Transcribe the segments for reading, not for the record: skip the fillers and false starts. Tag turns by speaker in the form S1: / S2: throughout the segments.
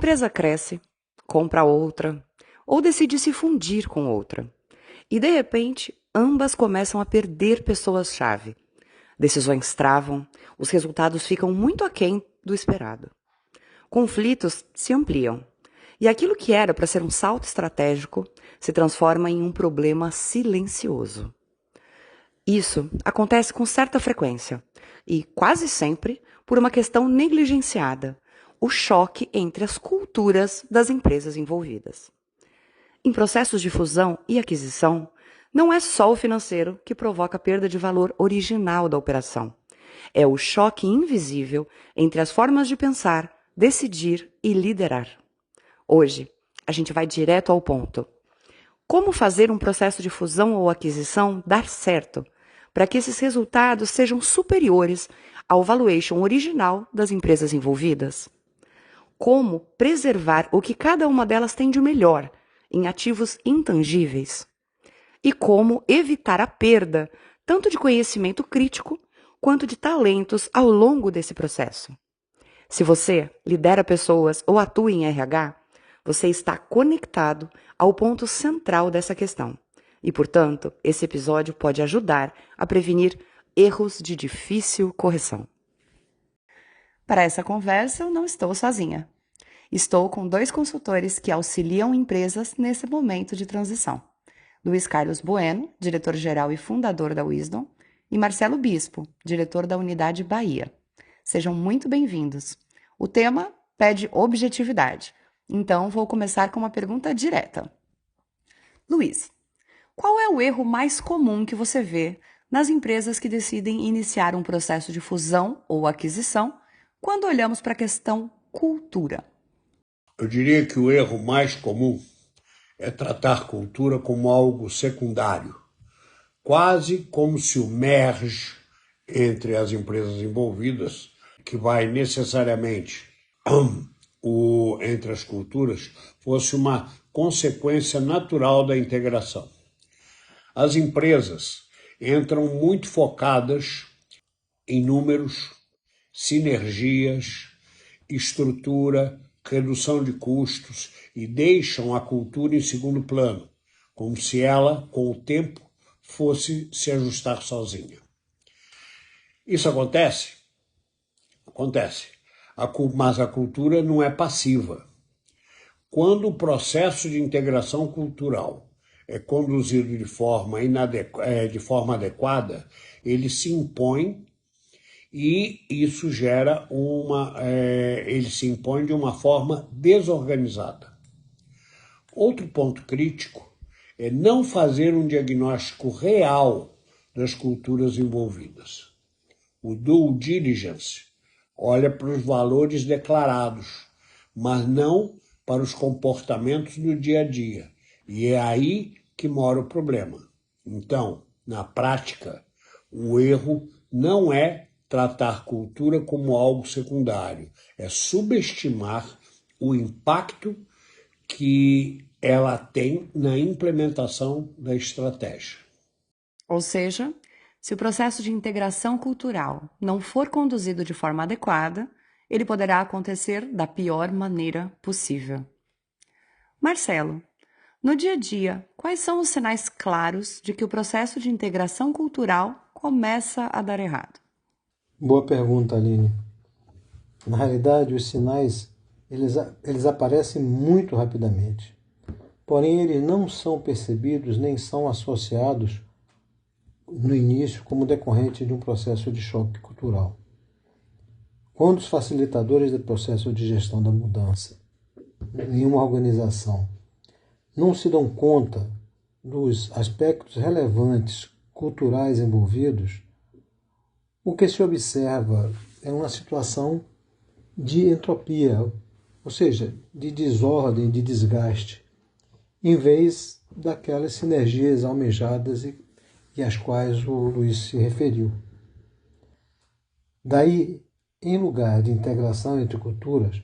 S1: empresa cresce, compra outra, ou decide se fundir com outra. E, de repente, ambas começam a perder pessoas-chave. Decisões travam, os resultados ficam muito aquém do esperado. Conflitos se ampliam. E aquilo que era para ser um salto estratégico se transforma em um problema silencioso. Isso acontece com certa frequência e, quase sempre, por uma questão negligenciada: o choque entre as culturas das empresas envolvidas. Em processos de fusão e aquisição, não é só o financeiro que provoca a perda de valor original da operação. É o choque invisível entre as formas de pensar, decidir e liderar. Hoje, a gente vai direto ao ponto. Como fazer um processo de fusão ou aquisição dar certo, para que esses resultados sejam superiores ao valuation original das empresas envolvidas? Como preservar o que cada uma delas tem de melhor em ativos intangíveis? E como evitar a perda tanto de conhecimento crítico quanto de talentos ao longo desse processo? Se você lidera pessoas ou atua em RH, você está conectado ao ponto central dessa questão. E, portanto, esse episódio pode ajudar a prevenir erros de difícil correção. Para essa conversa, eu não estou sozinha. Estou com 2 consultores que auxiliam empresas nesse momento de transição. Luiz Carlos Bueno, diretor-geral e fundador da Wisdom, e Marcelo Bispo, diretor da Unidade Bahia. Sejam muito bem-vindos. O tema pede objetividade, então vou começar com uma pergunta direta. Luiz, qual é o erro mais comum que você vê nas empresas que decidem iniciar um processo de fusão ou aquisição quando olhamos para a questão cultura?
S2: Eu diria que o erro mais comum é tratar cultura como algo secundário, quase como se o merge entre as empresas envolvidas, que vai necessariamente entre as culturas, fosse uma consequência natural da integração. As empresas entram muito focadas em números, sinergias, estrutura, redução de custos e deixam a cultura em segundo plano, como se ela, com o tempo, fosse se ajustar sozinha. Isso acontece? Acontece. Mas a cultura não é passiva. Quando o processo de integração cultural é conduzido de forma adequada, ele se impõe e isso gera ele se impõe de uma forma desorganizada. Outro ponto crítico é não fazer um diagnóstico real das culturas envolvidas. O due diligence olha para os valores declarados, mas não para os comportamentos do dia a dia. E é aí que mora o problema. Então, na prática, o erro não é tratar cultura como algo secundário, é subestimar o impacto que ela tem na implementação da estratégia.
S1: Ou seja, se o processo de integração cultural não for conduzido de forma adequada, ele poderá acontecer da pior maneira possível. Marcelo, no dia a dia, quais são os sinais claros de que o processo de integração cultural começa a dar errado?
S3: Boa pergunta, Aline. Na realidade, os sinais eles aparecem muito rapidamente. Porém, eles não são percebidos nem são associados no início como decorrente de um processo de choque cultural. Quando os facilitadores do processo de gestão da mudança em uma organização não se dão conta dos aspectos relevantes culturais envolvidos, o que se observa é uma situação de entropia, ou seja, de desordem, de desgaste, em vez daquelas sinergias almejadas e às quais o Luiz se referiu. Daí, em lugar de integração entre culturas,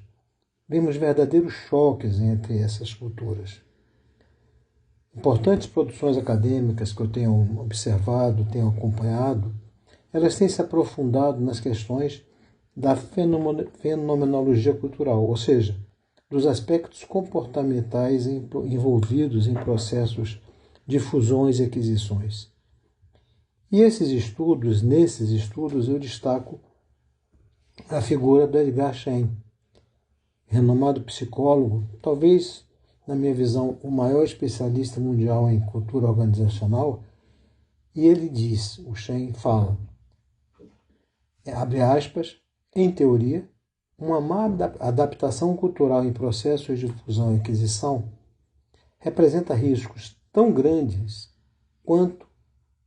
S3: vemos verdadeiros choques entre essas culturas. Importantes produções acadêmicas que eu tenho observado, tenho acompanhado, elas têm se aprofundado nas questões da fenomenologia cultural, ou seja, dos aspectos comportamentais envolvidos em processos de fusões e aquisições. E nesses estudos eu destaco a figura do Edgar Schein, renomado psicólogo, talvez, na minha visão, o maior especialista mundial em cultura organizacional, e ele diz, o Schein fala, abre aspas, em teoria, uma má adaptação cultural em processos de fusão e aquisição representa riscos tão grandes quanto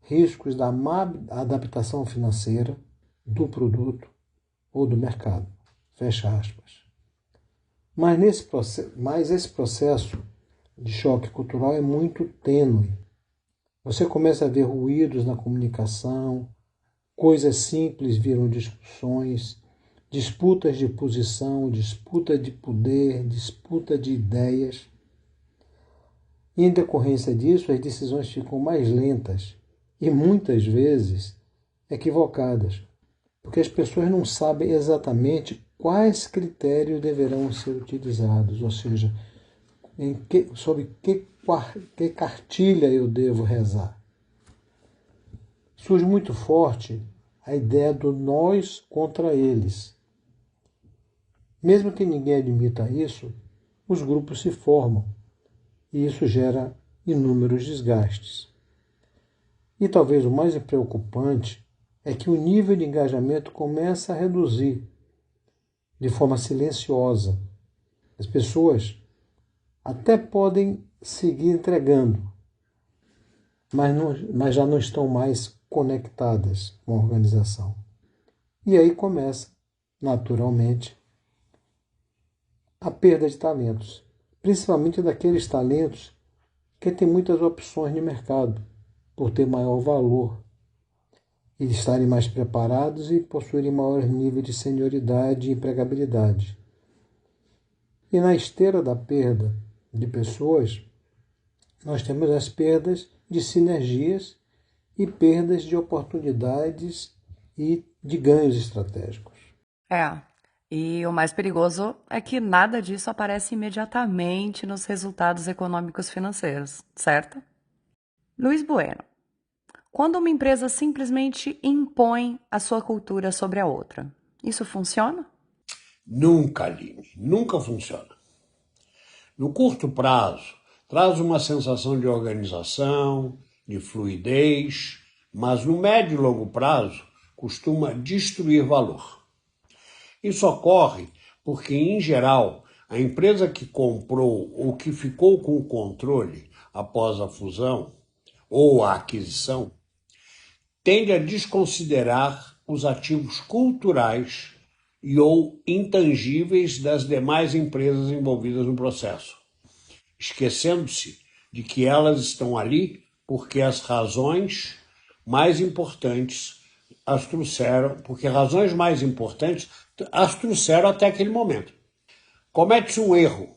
S3: riscos da má adaptação financeira do produto ou do mercado. Fecha aspas. Mas esse processo de choque cultural é muito tênue. Você começa a ver ruídos na comunicação, coisas simples viram discussões, disputas de posição, disputa de poder, disputa de ideias. E, em decorrência disso, as decisões ficam mais lentas e, muitas vezes, equivocadas, porque as pessoas não sabem exatamente quais critérios deverão ser utilizados, ou seja, sobre que cartilha eu devo rezar. Surge muito forte a ideia do nós contra eles. Mesmo que ninguém admita isso, os grupos se formam e isso gera inúmeros desgastes. E talvez o mais preocupante é que o nível de engajamento começa a reduzir de forma silenciosa. As pessoas até podem seguir entregando, mas já não estão mais conectadas com a organização. E aí começa, naturalmente, a perda de talentos, principalmente daqueles talentos que têm muitas opções de mercado, por ter maior valor e estarem mais preparados e possuírem maior nível de senioridade e empregabilidade. E na esteira da perda de pessoas, nós temos as perdas de sinergias e perdas de oportunidades e de ganhos estratégicos.
S1: E o mais perigoso é que nada disso aparece imediatamente nos resultados econômicos financeiros, certo? Luiz Bueno, quando uma empresa simplesmente impõe a sua cultura sobre a outra, isso funciona?
S2: Nunca, Aline, nunca funciona. No curto prazo, traz uma sensação de organização, de fluidez, mas no médio e longo prazo costuma destruir valor. Isso ocorre porque, em geral, a empresa que comprou ou que ficou com o controle após a fusão ou a aquisição tende a desconsiderar os ativos culturais e ou intangíveis das demais empresas envolvidas no processo, esquecendo-se de que elas estão ali porque as razões mais importantes as trouxeram até aquele momento. Comete-se um erro.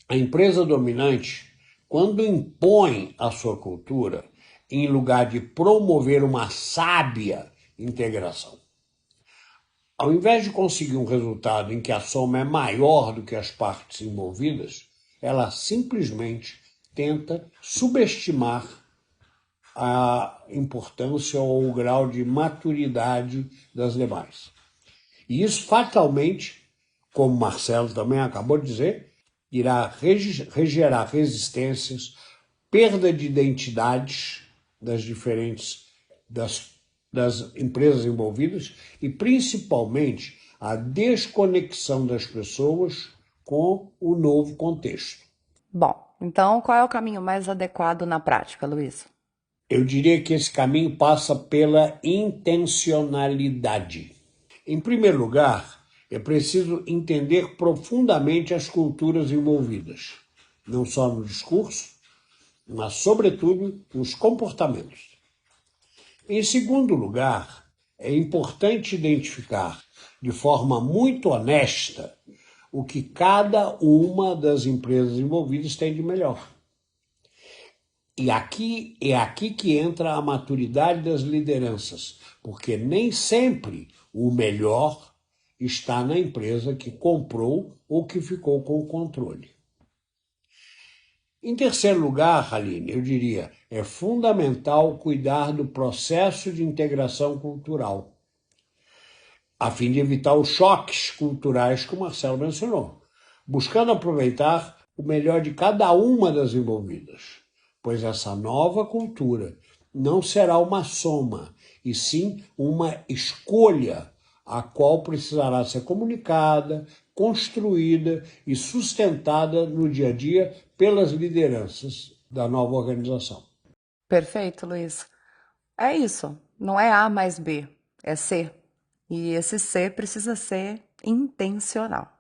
S2: A empresa dominante, quando impõe a sua cultura, em lugar de promover uma sábia integração, ao invés de conseguir um resultado em que a soma é maior do que as partes envolvidas, ela simplesmente tenta subestimar a importância ou o grau de maturidade das demais. E isso fatalmente, como Marcelo também acabou de dizer, irá gerar resistências, perda de identidades das empresas envolvidas e principalmente a desconexão das pessoas com o novo contexto.
S1: Bom, então qual é o caminho mais adequado na prática, Luiz?
S2: Eu diria que esse caminho passa pela intencionalidade. Em primeiro lugar, é preciso entender profundamente as culturas envolvidas, não só no discurso, mas, sobretudo, nos comportamentos. Em segundo lugar, é importante identificar de forma muito honesta o que cada uma das empresas envolvidas tem de melhor. E é aqui que entra a maturidade das lideranças, porque nem sempre o melhor está na empresa que comprou ou que ficou com o controle. Em terceiro lugar, Aline, eu diria, é fundamental cuidar do processo de integração cultural, a fim de evitar os choques culturais que o Marcelo mencionou, buscando aproveitar o melhor de cada uma das envolvidas, pois essa nova cultura não será uma soma, e sim uma escolha, a qual precisará ser comunicada, construída e sustentada no dia a dia pelas lideranças da nova organização.
S1: Perfeito, Luiz. É isso. Não é A mais B, é C. E esse C precisa ser intencional.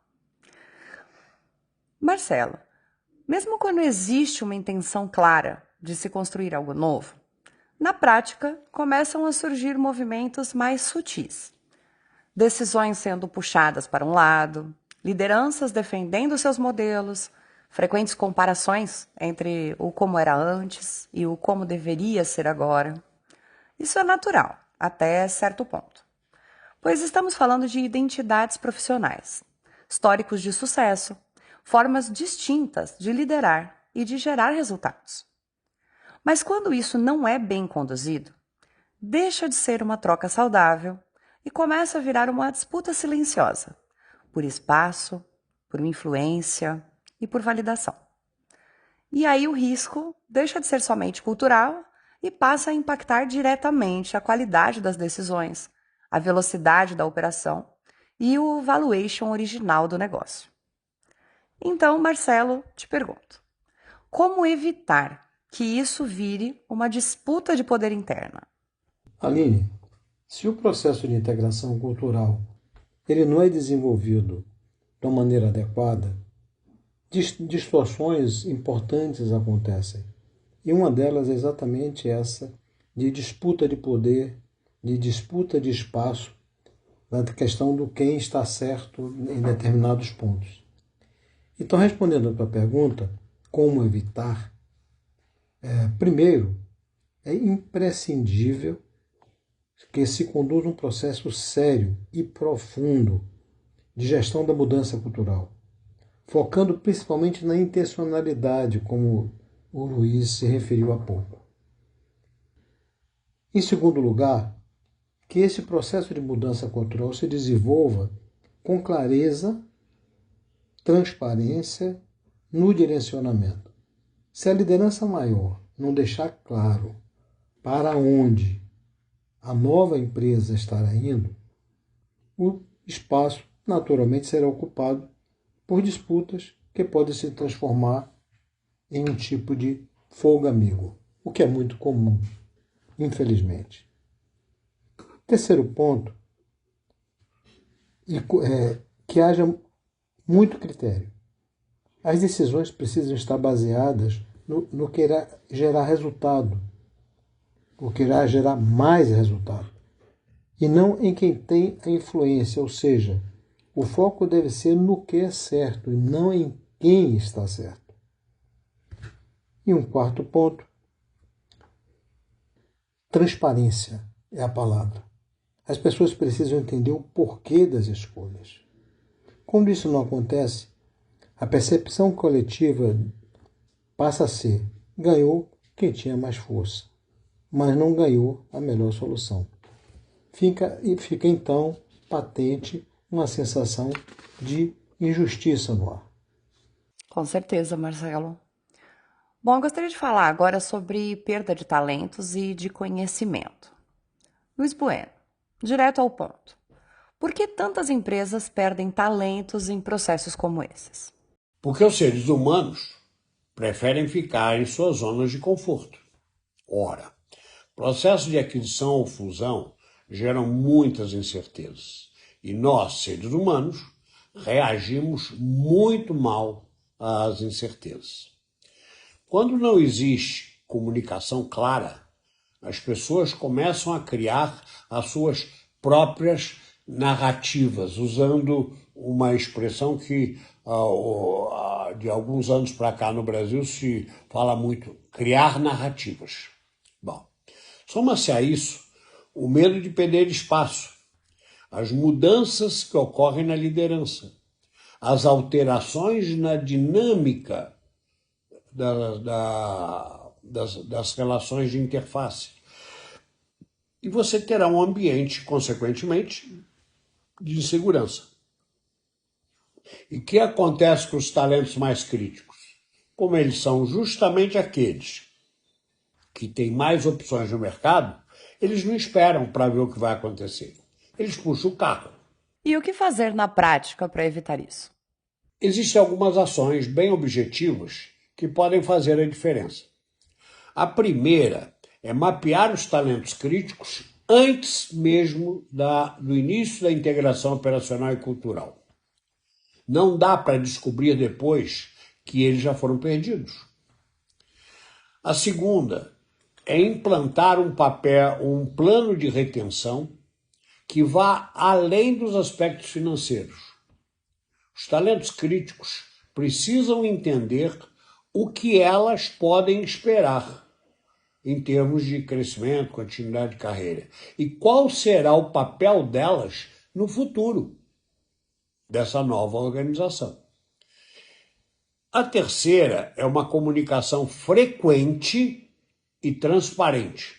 S1: Marcelo, mesmo quando existe uma intenção clara de se construir algo novo, na prática começam a surgir movimentos mais sutis. Decisões sendo puxadas para um lado, lideranças defendendo seus modelos, frequentes comparações entre o como era antes e o como deveria ser agora. Isso é natural, até certo ponto, pois estamos falando de identidades profissionais, históricos de sucesso, formas distintas de liderar e de gerar resultados. Mas quando isso não é bem conduzido, deixa de ser uma troca saudável e começa a virar uma disputa silenciosa, por espaço, por influência e por validação. E aí o risco deixa de ser somente cultural e passa a impactar diretamente a qualidade das decisões, a velocidade da operação e o valuation original do negócio. Então, Marcelo, te pergunto, como evitar que isso vire uma disputa de poder interna?
S3: Aline, se o processo de integração cultural ele não é desenvolvido de uma maneira adequada, distorções importantes acontecem. E uma delas é exatamente essa de disputa de poder, de disputa de espaço, da questão do quem está certo em determinados pontos. Então, respondendo a tua pergunta, como evitar? Primeiro, é imprescindível que se conduza um processo sério e profundo de gestão da mudança cultural, focando principalmente na intencionalidade, como o Luiz se referiu há pouco. Em segundo lugar, que esse processo de mudança cultural se desenvolva com clareza, transparência no direcionamento. Se a liderança maior não deixar claro para onde a nova empresa estará indo, o espaço naturalmente será ocupado por disputas que podem se transformar em um tipo de fogo amigo, o que é muito comum, infelizmente. Terceiro ponto, que haja muito critério. As decisões precisam estar baseadas no que irá gerar resultado, o que irá gerar mais resultado, e não em quem tem a influência, ou seja, o foco deve ser no que é certo e não em quem está certo. E um quarto ponto, transparência é a palavra. As pessoas precisam entender o porquê das escolhas. Quando isso não acontece, a percepção coletiva passa a ser: ganhou quem tinha mais força, mas não ganhou a melhor solução. Fica então patente uma sensação de injustiça no ar.
S1: Com certeza, Marcelo. Bom, eu gostaria de falar agora sobre perda de talentos e de conhecimento. Luiz Bueno, direto ao ponto. Por que tantas empresas perdem talentos em processos como esses?
S2: Porque os seres humanos preferem ficar em suas zonas de conforto. Ora, processos de aquisição ou fusão geram muitas incertezas e nós, seres humanos, reagimos muito mal às incertezas. Quando não existe comunicação clara, as pessoas começam a criar as suas próprias narrativas, usando uma expressão que de alguns anos para cá no Brasil se fala muito, criar narrativas. Bom, soma-se a isso o medo de perder espaço, as mudanças que ocorrem na liderança, as alterações na dinâmica das relações de interface. E você terá um ambiente, consequentemente, de insegurança. E o que acontece com os talentos mais críticos? Como eles são justamente aqueles que têm mais opções no mercado, eles não esperam para ver o que vai acontecer. Eles puxam o carro.
S1: E o que fazer na prática para evitar isso?
S2: Existem algumas ações bem objetivas que podem fazer a diferença. A primeira é mapear os talentos críticos antes mesmo do início da integração operacional e cultural. Não dá para descobrir depois que eles já foram perdidos. A segunda é implantar um plano de retenção que vá além dos aspectos financeiros. Os talentos críticos precisam entender o que elas podem esperar em termos de crescimento, continuidade de carreira, e qual será o papel delas no futuro dessa nova organização. A terceira é uma comunicação frequente e transparente,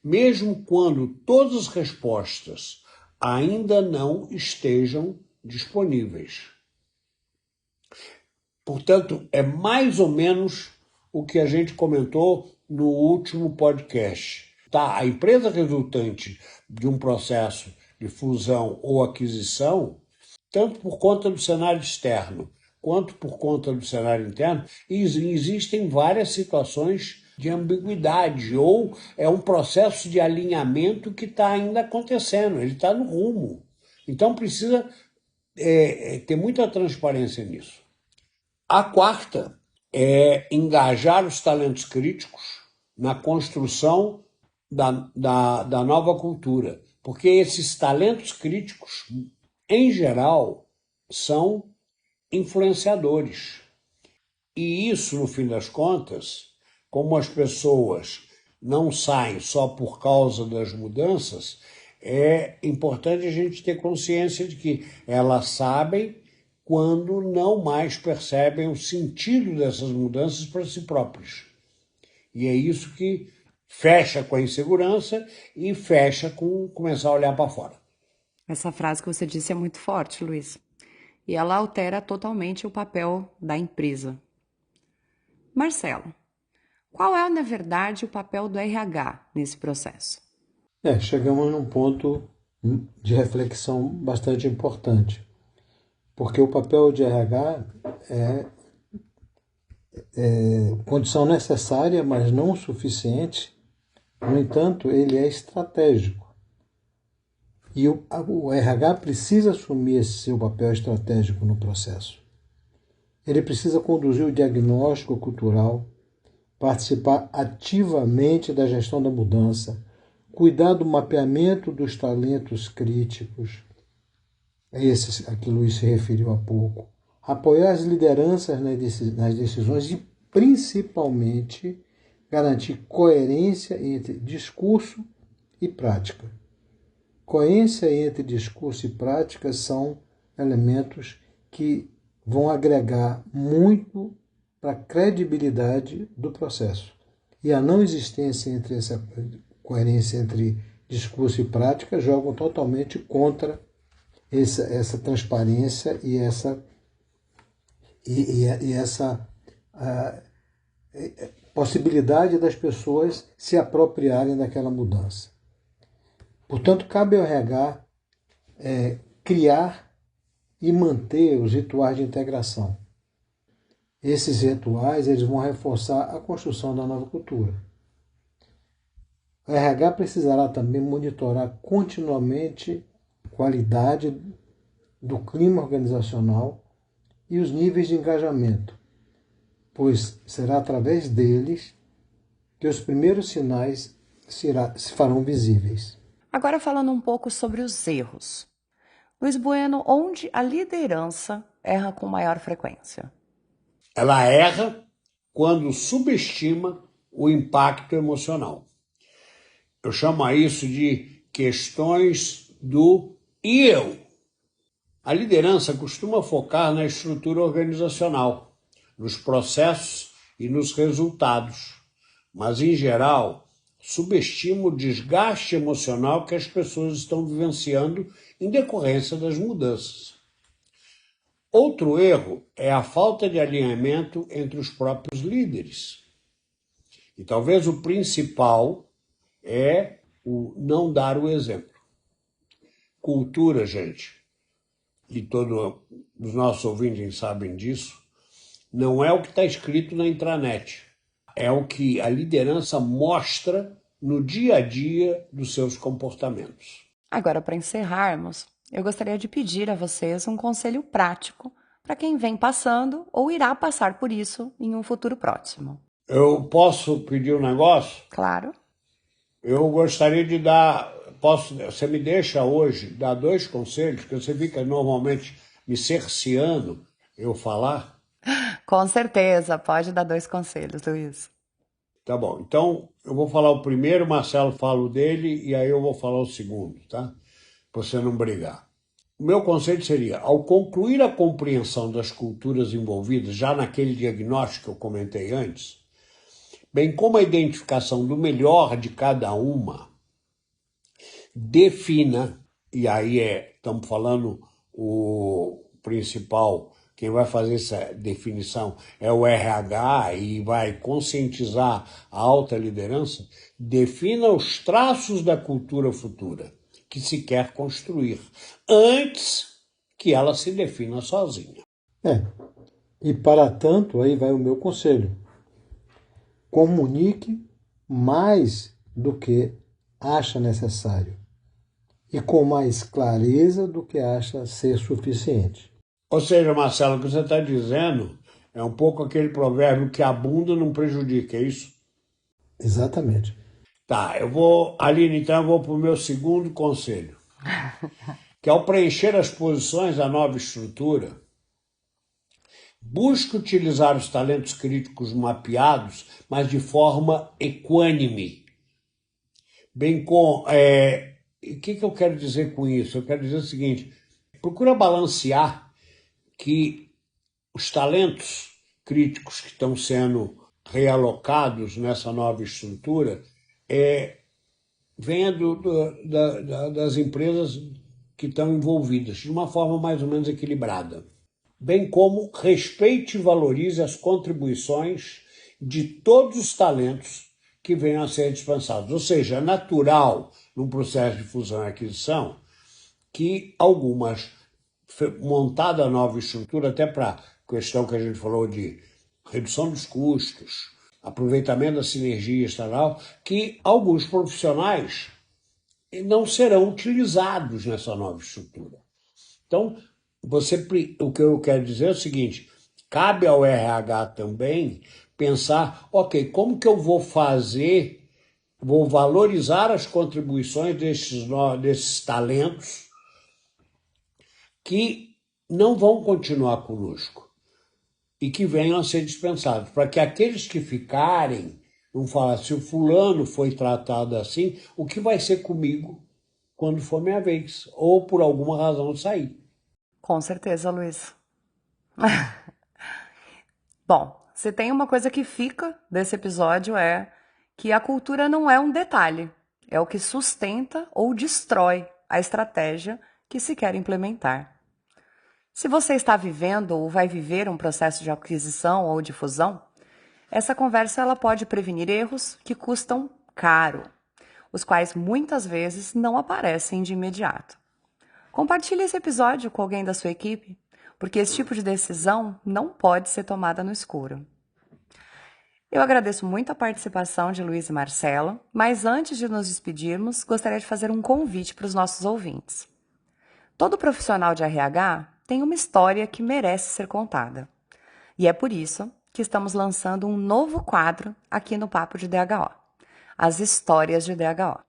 S2: mesmo quando todas as respostas ainda não estejam disponíveis. Portanto, é mais ou menos o que a gente comentou no último podcast. Tá? A empresa resultante de um processo de fusão ou aquisição, tanto por conta do cenário externo quanto por conta do cenário interno, existem várias situações de ambiguidade, ou é um processo de alinhamento que está ainda acontecendo, ele está no rumo. Então precisa ter muita transparência nisso. A quarta é engajar os talentos críticos na construção da nova cultura, porque esses talentos críticos, em geral, são influenciadores. E isso, no fim das contas, como as pessoas não saem só por causa das mudanças, é importante a gente ter consciência de que elas sabem quando não mais percebem o sentido dessas mudanças para si próprios. E é isso que fecha com a insegurança e fecha com começar a olhar para fora.
S1: Essa frase que você disse é muito forte, Luiz. E ela altera totalmente o papel da empresa. Marcelo, qual é, na verdade, o papel do RH nesse processo?
S3: Chegamos num ponto de reflexão bastante importante, porque o papel de RH é condição necessária, mas não suficiente. No entanto, ele é estratégico. E o RH precisa assumir esse seu papel estratégico no processo. Ele precisa conduzir o diagnóstico cultural, participar ativamente da gestão da mudança, cuidar do mapeamento dos talentos críticos, esse a que Luiz se referiu há pouco, apoiar as lideranças nas decisões e, principalmente, garantir coerência entre discurso e prática. Coerência entre discurso e prática são elementos que vão agregar muito para a credibilidade do processo. E a não existência entre essa coerência entre discurso e prática jogam totalmente contra essa transparência e essa possibilidade das pessoas se apropriarem daquela mudança. Portanto, cabe ao RH criar e manter os rituais de integração. Esses rituais eles vão reforçar a construção da nova cultura. O RH precisará também monitorar continuamente a qualidade do clima organizacional e os níveis de engajamento, pois será através deles que os primeiros sinais se farão visíveis.
S1: Agora falando um pouco sobre os erros. Luiz Bueno, onde a liderança erra com maior frequência?
S2: Ela erra quando subestima o impacto emocional. Eu chamo isso de questões do E a liderança costuma focar na estrutura organizacional, nos processos e nos resultados, mas, em geral, subestima o desgaste emocional que as pessoas estão vivenciando em decorrência das mudanças. Outro erro é a falta de alinhamento entre os próprios líderes. E talvez o principal é o não dar o exemplo. Cultura, gente, e todos os nossos ouvintes sabem disso, não é o que está escrito na intranet. É o que a liderança mostra no dia a dia dos seus comportamentos.
S1: Agora, para encerrarmos, eu gostaria de pedir a vocês um conselho prático para quem vem passando ou irá passar por isso em um futuro próximo.
S2: Eu posso pedir um negócio?
S1: Claro.
S2: Eu gostaria de dar... Você me deixa hoje dar 2 conselhos, porque você fica normalmente me cerceando eu falar?
S1: Com certeza, pode dar 2 conselhos, Luiz.
S2: Tá bom, então eu vou falar o primeiro, o Marcelo fala o dele, e aí eu vou falar o segundo, tá? Para você não brigar. O meu conselho seria, ao concluir a compreensão das culturas envolvidas, já naquele diagnóstico que eu comentei antes, bem como a identificação do melhor de cada uma, defina, e aí estamos falando o principal, quem vai fazer essa definição é o RH e vai conscientizar a alta liderança, defina os traços da cultura futura que se quer construir, antes que ela se defina sozinha.
S3: E para tanto, aí vai o meu conselho. Comunique mais do que acha necessário e com mais clareza do que acha ser suficiente.
S2: Ou seja, Marcelo, o que você está dizendo é um pouco aquele provérbio que a bunda não prejudica, é isso?
S3: Exatamente.
S2: Tá, Aline, então eu vou para o meu segundo conselho, que ao preencher as posições da nova estrutura, busque utilizar os talentos críticos mapeados, mas de forma equânime. Bem com... o que eu quero dizer com isso? Eu quero dizer o seguinte, procura balancear que os talentos críticos que estão sendo realocados nessa nova estrutura venha das empresas que estão envolvidas, de uma forma mais ou menos equilibrada. Bem como respeite e valorize as contribuições de todos os talentos que venham a ser dispensados. Ou seja, é natural, num processo de fusão e aquisição, que algumas, montada a nova estrutura, até para a questão que a gente falou de redução dos custos, aproveitamento das sinergias, tal, que alguns profissionais não serão utilizados nessa nova estrutura. Então, o que eu quero dizer é o seguinte, cabe ao RH também pensar, ok, como que eu vou valorizar as contribuições desses talentos que não vão continuar conosco e que venham a ser dispensados, para que aqueles que ficarem, não falar, se o fulano foi tratado assim, o que vai ser comigo quando for minha vez? Ou por alguma razão sair.
S1: Com certeza, Luiz. Bom, se tem uma coisa que fica desse episódio é que a cultura não é um detalhe, é o que sustenta ou destrói a estratégia que se quer implementar. Se você está vivendo ou vai viver um processo de aquisição ou de fusão, essa conversa ela pode prevenir erros que custam caro, os quais muitas vezes não aparecem de imediato. Compartilhe esse episódio com alguém da sua equipe, porque esse tipo de decisão não pode ser tomada no escuro. Eu agradeço muito a participação de Luiz e Marcelo, mas antes de nos despedirmos, gostaria de fazer um convite para os nossos ouvintes. Todo profissional de RH tem uma história que merece ser contada. E é por isso que estamos lançando um novo quadro aqui no Papo de DHO, as histórias de DHO.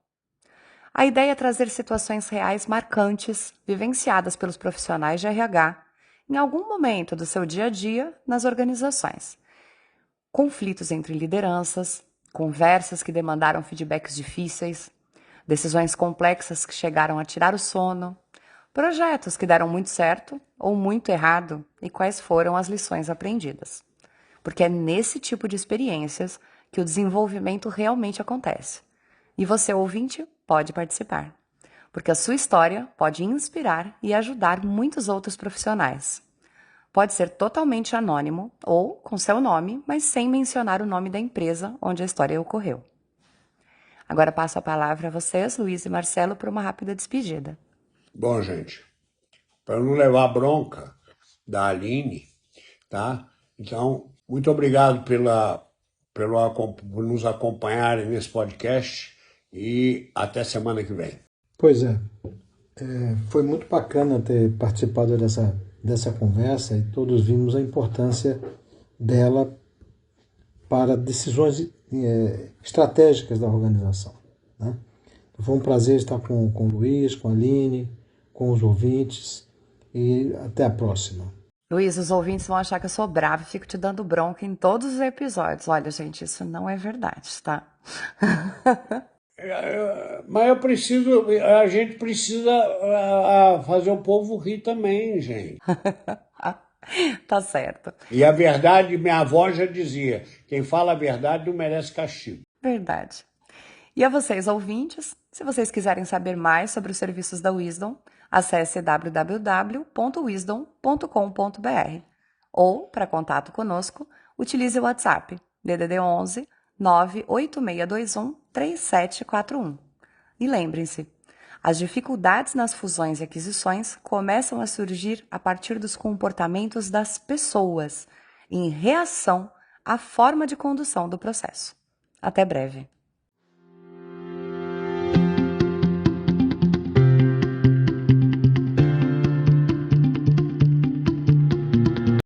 S1: A ideia é trazer situações reais marcantes, vivenciadas pelos profissionais de RH, em algum momento do seu dia a dia nas organizações. Conflitos entre lideranças, conversas que demandaram feedbacks difíceis, decisões complexas que chegaram a tirar o sono, projetos que deram muito certo ou muito errado e quais foram as lições aprendidas. Porque é nesse tipo de experiências que o desenvolvimento realmente acontece. E você, ouvinte, pode participar, porque a sua história pode inspirar e ajudar muitos outros profissionais. Pode ser totalmente anônimo ou com seu nome, mas sem mencionar o nome da empresa onde a história ocorreu. Agora passo a palavra a vocês, Luiz e Marcelo, para uma rápida despedida.
S2: Bom, gente, para não levar bronca da Aline, tá? Então, muito obrigado por nos acompanharem nesse podcast e até semana que vem.
S3: Pois é, foi muito bacana ter participado dessa conversa e todos vimos a importância dela para decisões estratégicas da organização, né? Então, foi um prazer estar com o Luiz, com a Aline, com os ouvintes e até a próxima.
S1: Luiz, os ouvintes vão achar que eu sou brava e fico te dando bronca em todos os episódios. Olha, gente, isso não é verdade, tá?
S2: Mas a gente precisa fazer o povo rir também, gente.
S1: Tá certo.
S2: E a verdade, minha avó já dizia, quem fala a verdade não merece castigo.
S1: Verdade. E a vocês, ouvintes, se vocês quiserem saber mais sobre os serviços da Wisdom, acesse www.wisdom.com.br ou, para contato conosco, utilize o WhatsApp DDD 11 98621 3741. E lembrem-se, as dificuldades nas fusões e aquisições começam a surgir a partir dos comportamentos das pessoas, em reação à forma de condução do processo. Até breve.